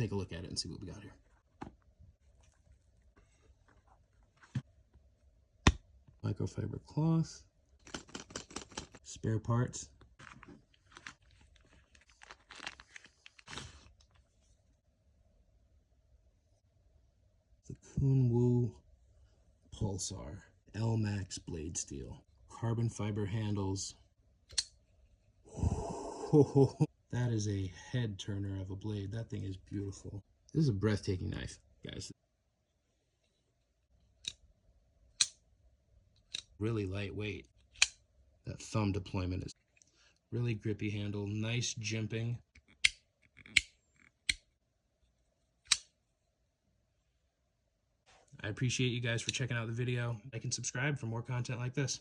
take a look at it and see what we got here. Microfiber cloth, spare parts, the Kunwu Pulsar Elmax blade steel, carbon fiber handles. That is a head turner of a blade. That thing is beautiful. This is a breathtaking knife, guys. Really lightweight. That thumb deployment is really grippy handle, nice jimping. I appreciate you guys for checking out the video. Like and subscribe for more content like this.